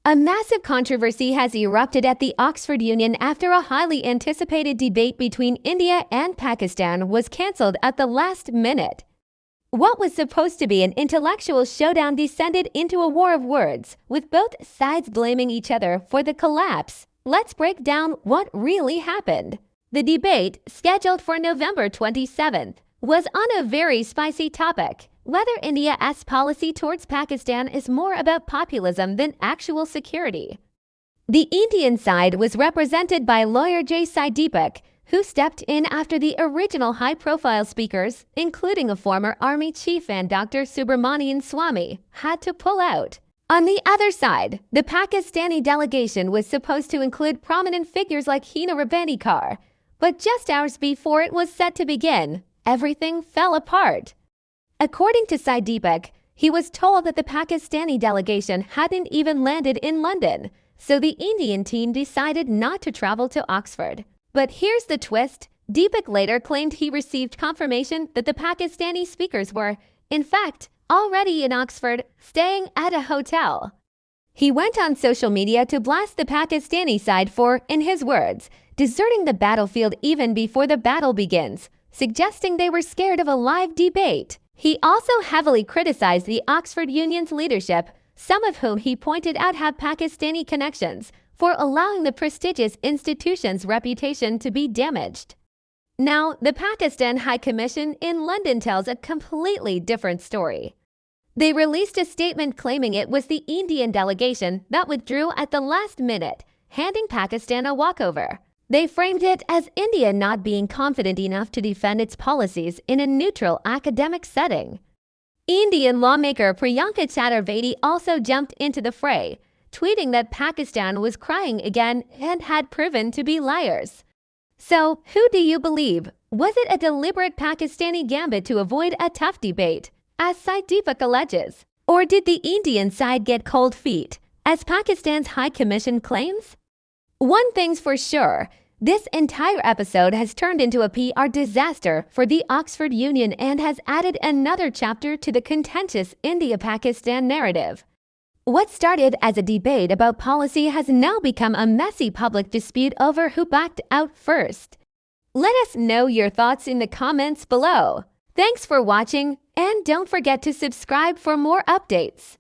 A massive controversy has erupted at the Oxford Union after a highly anticipated debate between India and Pakistan was cancelled at the last minute. What was supposed to be an intellectual showdown descended into a war of words, with both sides blaming each other for the collapse. Let's break down what really happened. The debate, scheduled for November 27th, was on a very spicy topic: whether India's policy towards Pakistan is more about populism than actual security. The Indian side was represented by lawyer Sai Deepak, who stepped in after the original high-profile speakers, including a former army chief and Dr. Subramanian Swamy, had to pull out. On the other side, the Pakistani delegation was supposed to include prominent figures like Hina Rabbani, but just hours before it was set to begin, everything fell apart. According to Sai Deepak, he was told that the Pakistani delegation hadn't even landed in London, so the Indian team decided not to travel to Oxford. But here's the twist. Deepak later claimed he received confirmation that the Pakistani speakers were, in fact, already in Oxford, staying at a hotel. He went on social media to blast the Pakistani side for, in his words, deserting the battlefield even before the battle begins, suggesting they were scared of a live debate. He also heavily criticized the Oxford Union's leadership, some of whom he pointed out have Pakistani connections, for allowing the prestigious institution's reputation to be damaged. Now, the Pakistan High Commission in London tells a completely different story. They released a statement claiming it was the Indian delegation that withdrew at the last minute, handing Pakistan a walkover. They framed it as India not being confident enough to defend its policies in a neutral academic setting. Indian lawmaker Priyanka Chaturvedi also jumped into the fray, tweeting that Pakistan was crying again and had proven to be liars. So, who do you believe? Was it a deliberate Pakistani gambit to avoid a tough debate, as Sai Deepak alleges? Or did the Indian side get cold feet, as Pakistan's High Commission claims? One thing's for sure, this entire episode has turned into a PR disaster for the Oxford Union and has added another chapter to the contentious India-Pakistan narrative. What started as a debate about policy has now become a messy public dispute over who backed out first. Let us know your thoughts in the comments below. Thanks for watching, and don't forget to subscribe for more updates.